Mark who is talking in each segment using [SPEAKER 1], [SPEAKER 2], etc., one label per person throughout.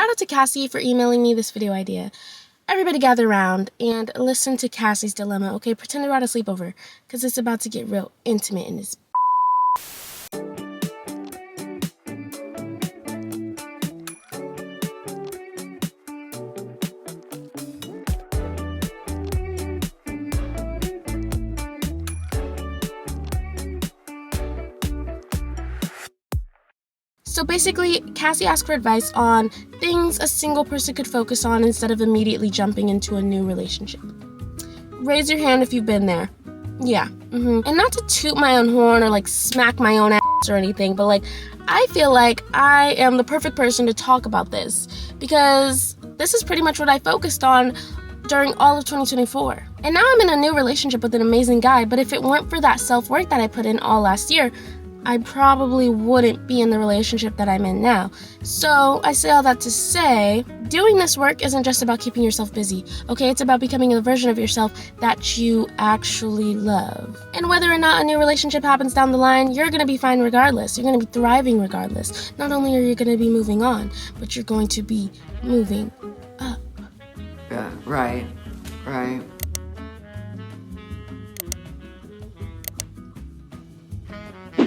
[SPEAKER 1] Shout out to Cassie for emailing me this video idea. Everybody gather around and listen to Cassie's dilemma, okay? Pretend they're at a sleepover, because it's about to get real intimate in this. So basically, Cassie asked for advice on things a single person could focus on instead of immediately jumping into a new relationship. Raise your hand if you've been there. Yeah. And not to toot my own horn or smack my own ass or anything, but I feel like I am the perfect person to talk about this because this is pretty much what I focused on during all of 2024. And now I'm in a new relationship with an amazing guy, but if it weren't for that self-work that I put in all last year, I probably wouldn't be in the relationship that I'm in now. So I say all that to say, doing this work isn't just about keeping yourself busy, okay? It's about becoming a version of yourself that you actually love. And whether or not a new relationship happens down the line, you're gonna be fine regardless. You're gonna be thriving regardless. Not only are you gonna be moving on, but you're going to be moving up.
[SPEAKER 2] Yeah, right.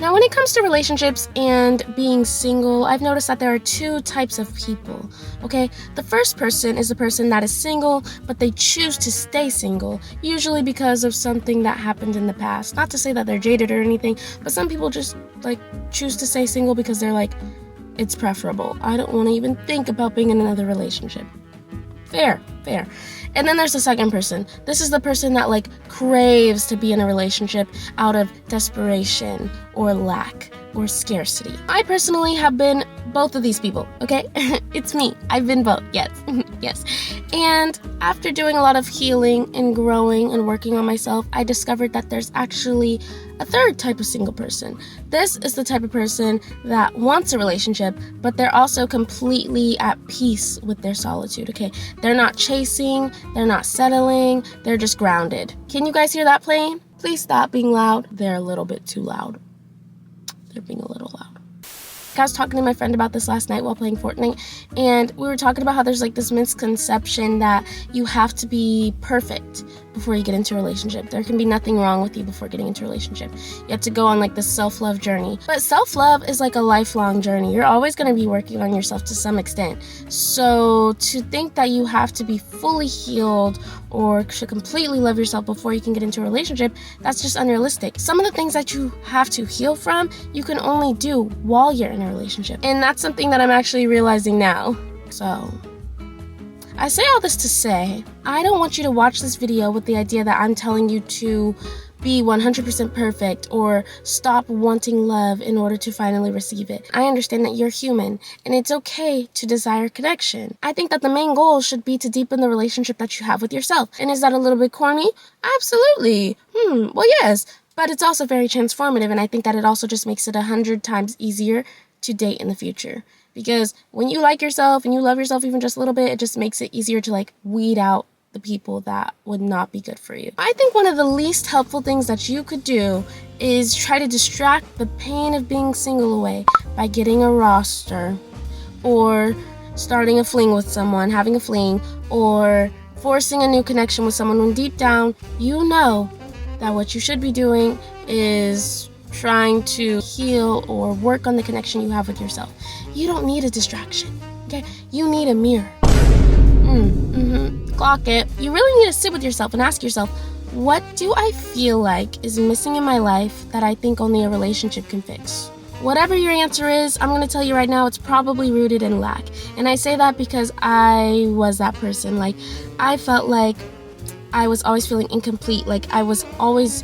[SPEAKER 1] Now, when it comes to relationships and being single, I've noticed that there are two types of people, okay? The first person is the person that is single, but they choose to stay single, usually because of something that happened in the past. Not to say that they're jaded or anything, but some people just, choose to stay single because they're it's preferable. I don't want to even think about being in another relationship. Fair. And then there's the second person. This is the person that craves to be in a relationship out of desperation or lack or scarcity. I personally have been both of these people, okay? It's me. I've been both, yes. Yes. And after doing a lot of healing and growing and working on myself, I discovered that there's actually a third type of single person. This is the type of person that wants a relationship, but they're also completely at peace with their solitude, okay? They're not chasing, they're not settling, they're just grounded. Can you guys hear that playing? Please stop being loud. They're a little bit too loud. They're being a little loud. I was talking to my friend about this last night while playing Fortnite, and we were talking about how there's this misconception that you have to be perfect before you get into a relationship. There can be nothing wrong with you before getting into a relationship. You have to go on this self-love journey. But self-love is a lifelong journey. You're always going to be working on yourself to some extent. So to think that you have to be fully healed or to completely love yourself before you can get into a relationship, that's just unrealistic. Some of the things that you have to heal from, you can only do while you're in a relationship. And that's something that I'm actually realizing now. So I say all this to say, I don't want you to watch this video with the idea that I'm telling you to be 100% perfect or stop wanting love in order to finally receive it. I understand that you're human and it's okay to desire connection. I think that the main goal should be to deepen the relationship that you have with yourself. And is that a little bit corny? Absolutely. Well, yes, but it's also very transformative, and I think that it also just makes it 100 times easier to date in the future. Because when you like yourself and you love yourself even just a little bit, it just makes it easier to weed out the people that would not be good for you. I think one of the least helpful things that you could do is try to distract the pain of being single away by getting a roster or starting a fling with someone, having a fling, or forcing a new connection with someone when deep down you know that what you should be doing is trying to heal or work on the connection you have with yourself. You don't need a distraction, okay? You need a mirror. Clock it. You really need to sit with yourself and ask yourself, what do I feel like is missing in my life that I think only a relationship can fix? Whatever your answer is, I'm going to tell you right now, it's probably rooted in lack. And I say that because I was that person. I felt like I was always feeling incomplete. I was always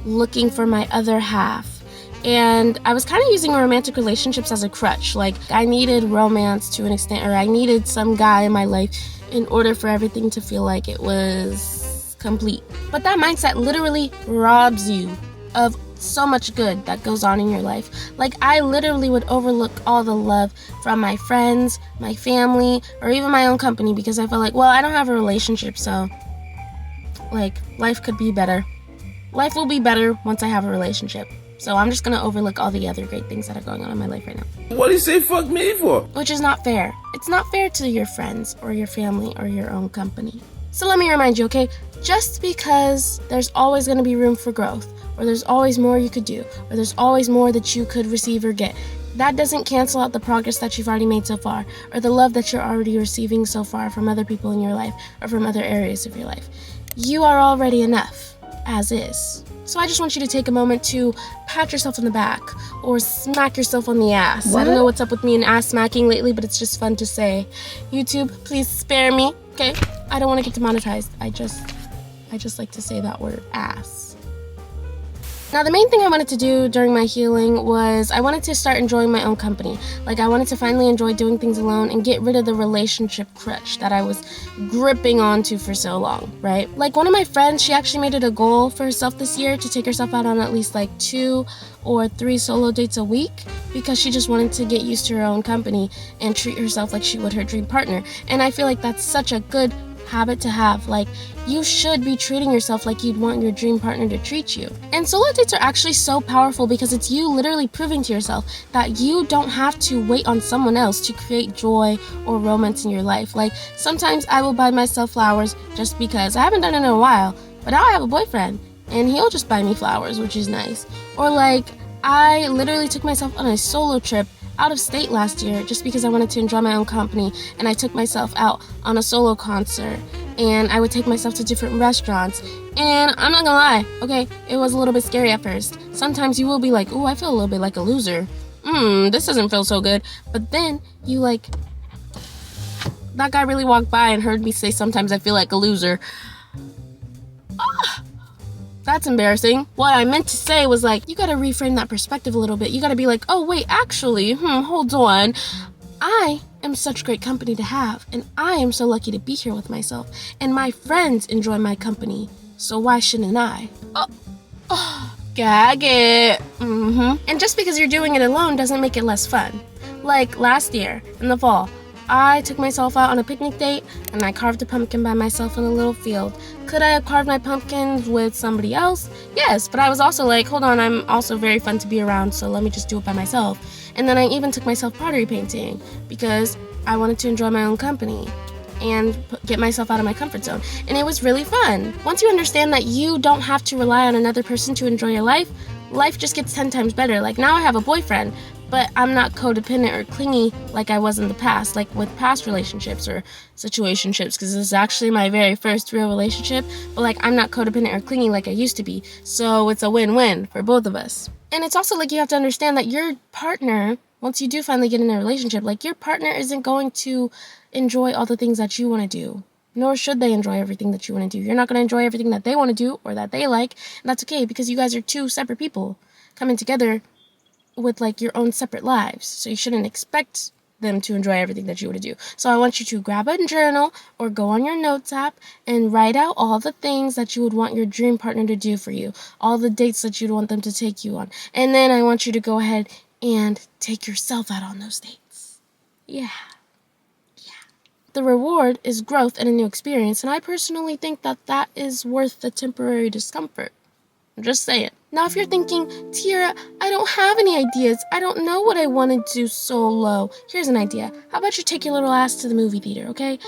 [SPEAKER 1] looking for my other half. And I was kind of using romantic relationships as a crutch. I needed romance to an extent, or I needed some guy in my life in order for everything to feel like it was complete. But that mindset literally robs you of so much good that goes on in your life. I literally would overlook all the love from my friends, my family, or even my own company because I felt I don't have a relationship, so life could be better. Life will be better once I have a relationship. So I'm just gonna overlook all the other great things that are going on in my life right now.
[SPEAKER 3] What do you say fuck me for?
[SPEAKER 1] Which is not fair. It's not fair to your friends or your family or your own company. So let me remind you, okay? Just because there's always gonna be room for growth, or there's always more you could do, or there's always more that you could receive or get, that doesn't cancel out the progress that you've already made so far, or the love that you're already receiving so far from other people in your life, or from other areas of your life. You are already enough, as is. So I just want you to take a moment to pat yourself on the back, or smack yourself on the ass. What? I don't know what's up with me and ass smacking lately, but it's just fun to say. YouTube, please spare me, okay? I don't want to get demonetized. I just like to say that word, ass. Now, the main thing I wanted to do during my healing was I wanted to start enjoying my own company. Like, I wanted to finally enjoy doing things alone and get rid of the relationship crutch that I was gripping onto for so long, right? Like, one of my friends, she actually made it a goal for herself this year to take herself out on at least like 2 or 3 solo dates a week, because she just wanted to get used to her own company and treat herself like she would her dream partner. And I feel like that's such a good habit to have. Like, you should be treating yourself like you'd want your dream partner to treat you. And solo dates are actually so powerful because it's you literally proving to yourself that you don't have to wait on someone else to create joy or romance in your life. Like, sometimes I will buy myself flowers just because I haven't done it in a while, but now I have a boyfriend and he'll just buy me flowers, which is nice. Or like, I literally took myself on a solo trip out of state last year just because I wanted to enjoy my own company, and I took myself out on a solo concert, and I would take myself to different restaurants. And I'm not gonna lie, okay, it was a little bit scary at first. Sometimes you will be like, ooh, I feel a little bit like a loser. This doesn't feel so good. But then you like, that guy really walked by and heard me say sometimes I feel like a loser. That's embarrassing. What I meant to say was like, you gotta reframe that perspective a little bit. You gotta be like, oh wait, actually, hold on. I am such great company to have, and I am so lucky to be here with myself, and my friends enjoy my company, so why shouldn't I? Gag it. And just because you're doing it alone doesn't make it less fun. Like last year, in the fall, I took myself out on a picnic date, and I carved a pumpkin by myself in a little field. Could I have carved my pumpkins with somebody else? Yes, but I was also like, hold on, I'm also very fun to be around, so let me just do it by myself. And then I even took myself pottery painting because I wanted to enjoy my own company and get myself out of my comfort zone. And it was really fun. Once you understand that you don't have to rely on another person to enjoy your life, life just gets 10 times better. Like, now I have a boyfriend, but I'm not codependent or clingy like I was in the past, like with past relationships or situationships, because this is actually my very first real relationship, but like, I'm not codependent or clingy like I used to be, so it's a win-win for both of us. And it's also like, you have to understand that your partner, once you do finally get in a relationship, like, your partner isn't going to enjoy all the things that you want to do, nor should they enjoy everything that you want to do. You're not going to enjoy everything that they want to do or that they like, and that's okay, because you guys are two separate people coming together with like your own separate lives, so you shouldn't expect them to enjoy everything that you want to do. So I want you to grab a journal or go on your notes app and write out all the things that you would want your dream partner to do for you, all the dates that you'd want them to take you on, and then I want you to go ahead and take yourself out on those dates. Yeah. The reward is growth and a new experience, and I personally think that that is worth the temporary discomfort. I'm just saying. Now, if you're thinking, Tiara, I don't have any ideas. I don't know what I want to do solo. Here's an idea. How about you take your little ass to the movie theater, okay?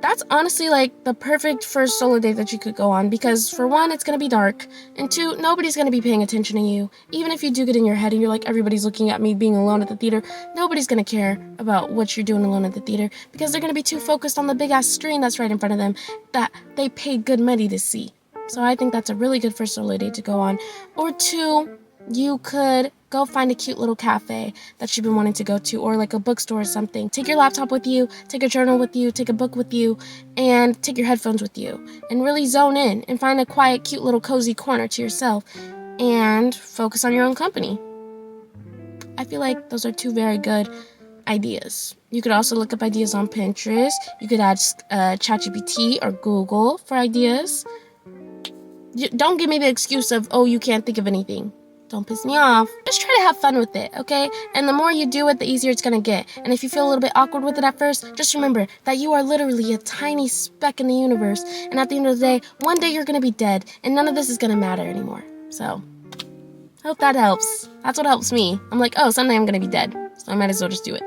[SPEAKER 1] That's honestly like the perfect first solo date that you could go on, because for one, it's going to be dark, and two, nobody's going to be paying attention to you. Even if you do get in your head and you're like, everybody's looking at me being alone at the theater, nobody's going to care about what you're doing alone at the theater, because they're going to be too focused on the big ass screen that's right in front of them that they paid good money to see. So I think that's a really good first solo date to go on. Or two, you could go find a cute little cafe that you've been wanting to go to, or like a bookstore or something. Take your laptop with you, take a journal with you, take a book with you, and take your headphones with you. And really zone in and find a quiet, cute little cozy corner to yourself and focus on your own company. I feel like those are two very good ideas. You could also look up ideas on Pinterest. You could ask ChatGPT or Google for ideas. Don't give me the excuse of, oh, you can't think of anything. Don't piss me off. Just try to have fun with it, okay? And the more you do it, the easier it's gonna get. And if you feel a little bit awkward with it at first, just remember that you are literally a tiny speck in the universe. And at the end of the day, one day you're gonna be dead, and none of this is gonna matter anymore. So, Hope that helps. That's what helps me. I'm like, oh, someday I'm gonna be dead, so I might as well just do it.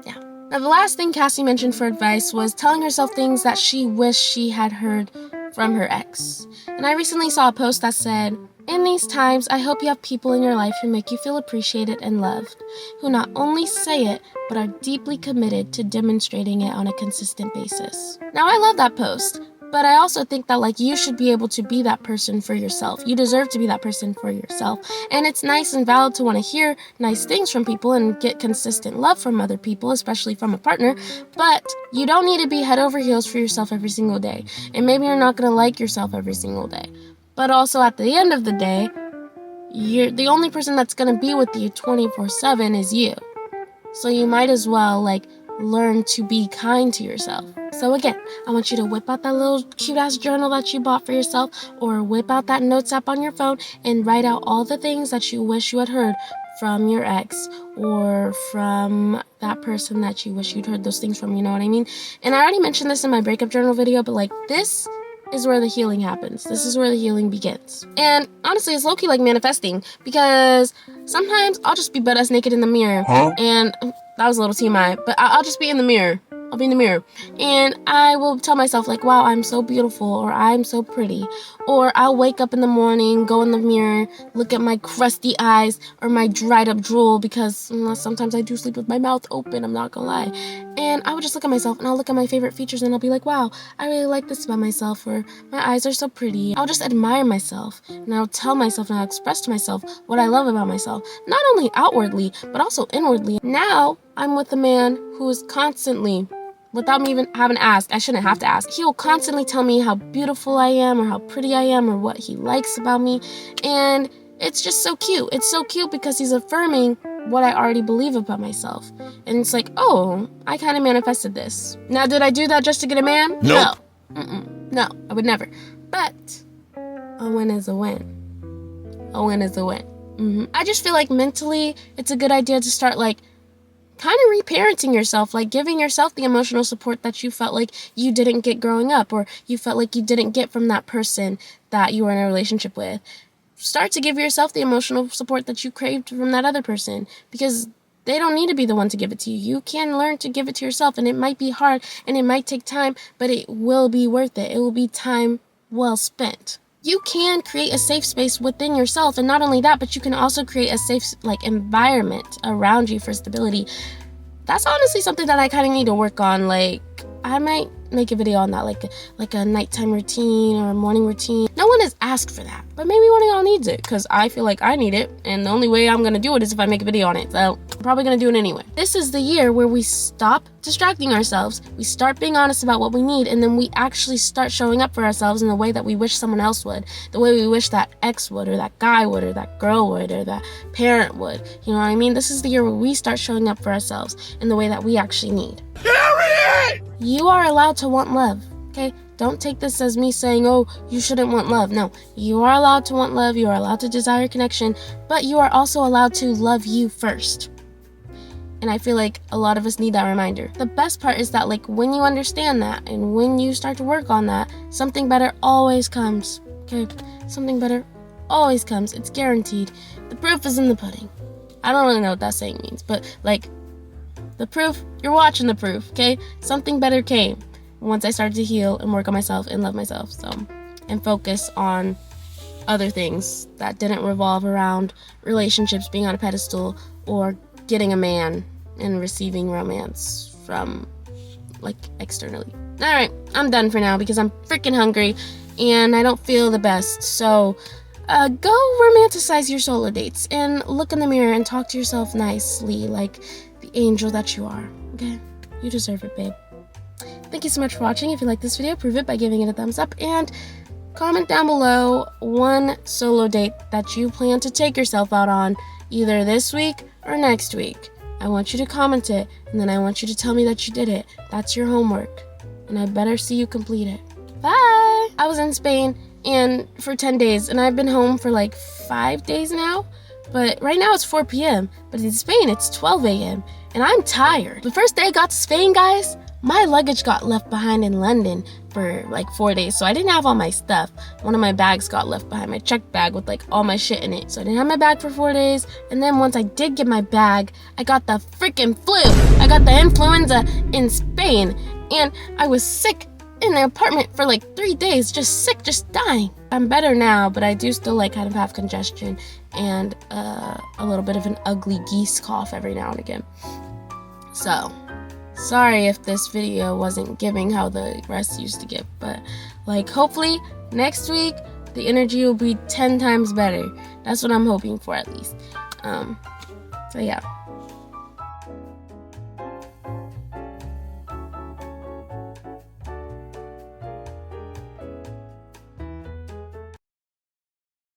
[SPEAKER 1] Yeah. Now, the last thing Cassie mentioned for advice was telling herself things that she wished she had heard from her ex. And I recently saw a post that said, in these times, I hope you have people in your life who make you feel appreciated and loved, who not only say it, but are deeply committed to demonstrating it on a consistent basis. Now, I love that post, but I also think that you should be able to be that person for yourself. You deserve to be that person for yourself. And it's nice and valid to want to hear nice things from people and get consistent love from other people, especially from a partner. But you don't need to be head over heels for yourself every single day. And maybe you're not going to like yourself every single day. But also at the end of the day, the only person that's going to be with you 24/7 is you. So you might as well learn to be kind to yourself. So again, I want you to whip out that little cute ass journal that you bought for yourself, or whip out that notes app on your phone and write out all the things that you wish you had heard from your ex or from that person that you wish you'd heard those things from, you know what I mean? And I already mentioned this in my breakup journal video, but this is where the healing happens. This is where the healing begins. And honestly, it's low-key manifesting, because sometimes I'll just be butt-ass naked in the mirror. And that was a little TMI, but I'll just be in the mirror. I'll be in the mirror. And I will tell myself wow, I'm so beautiful, or I'm so pretty. Or I'll wake up in the morning, go in the mirror, look at my crusty eyes or my dried up drool, because sometimes I do sleep with my mouth open, I'm not gonna lie. And I would just look at myself and I'll look at my favorite features and I'll be like, wow, I really like this about myself, or my eyes are so pretty. I'll just admire myself and I'll tell myself and I'll express to myself what I love about myself, not only outwardly, but also inwardly. Now I'm with a man who is constantly, without me even having to ask, I shouldn't have to ask, he will constantly tell me how beautiful I am or how pretty I am or what he likes about me. And it's just so cute. It's so cute because he's affirming what I already believe about myself. And it's oh, I kind of manifested this. Now, did I do that just to get a man?
[SPEAKER 3] Nope.
[SPEAKER 1] No. No, I would never. But a win is a win. A win is a win. I just feel mentally it's a good idea to start kind of reparenting yourself, giving yourself the emotional support that you felt you didn't get growing up, or you felt you didn't get from that person that you were in a relationship with. Start to give yourself the emotional support that you craved from that other person, because they don't need to be the one to give it to you. You can learn to give it to yourself, and it might be hard and it might take time, but it will be worth it. It will be time well spent. You can create a safe space within yourself, and not only that, but you can also create a safe environment around you for stability. That's honestly something that I kind of need to work on. I might make a video on that, like a nighttime routine or a morning routine. No one has asked for that, but maybe one of y'all needs it, because I feel I need it, and the only way I'm gonna do it is if I make a video on it, so I'm probably gonna do it anyway. This is the year where we stop distracting ourselves, we start being honest about what we need, and then we actually start showing up for ourselves in the way that we wish someone else would, the way we wish that ex would, or that guy would, or that girl would, or that parent would. You know what I mean? This is the year where we start showing up for ourselves in the way that we actually need. You are allowed to want love, okay? Don't take this as me saying, oh, you shouldn't want love. No, you are allowed to want love. You are allowed to desire connection, but you are also allowed to love you first. And I feel a lot of us need that reminder. The best part is that when you understand that and when you start to work on that, something better always comes, okay? Something better always comes. It's guaranteed. The proof is in the pudding. I don't really know what that saying means, but the proof, you're watching the proof, okay? Something better came once I started to heal and work on myself and love myself, and focus on other things that didn't revolve around relationships, being on a pedestal, or getting a man and receiving romance from externally. All right, I'm done for now because I'm freaking hungry and I don't feel the best. So go romanticize your solo dates and look in the mirror and talk to yourself nicely, like the angel that you are, okay? You deserve it, babe. Thank you so much for watching. If you like this video, prove it by giving it a thumbs up, and comment down below one solo date that you plan to take yourself out on either this week or next week. I want you to comment it, and then I want you to tell me that you did it. That's your homework, and I better see you complete it. Bye! I was in Spain and for 10 days, and I've been home for 5 days now. But right now it's 4 p.m., but in Spain it's 12 a.m., and I'm tired. The first day I got to Spain, guys, my luggage got left behind in London for like 4 days, so I didn't have all my stuff. One of my bags got left behind, my check bag with like all my shit in it, so I didn't have my bag for 4 days. And then once I did get my bag, I got the freaking flu. I got the influenza in Spain, and I was sick in the apartment for like 3 days, just sick, just dying. I'm better now, but I do still like kind of have congestion and a little bit of an ugly geese cough every now and again. So sorry if this video wasn't giving how the rest used to give, but like hopefully next week the energy will be 10 times better. That's what I'm hoping for, at least. So yeah.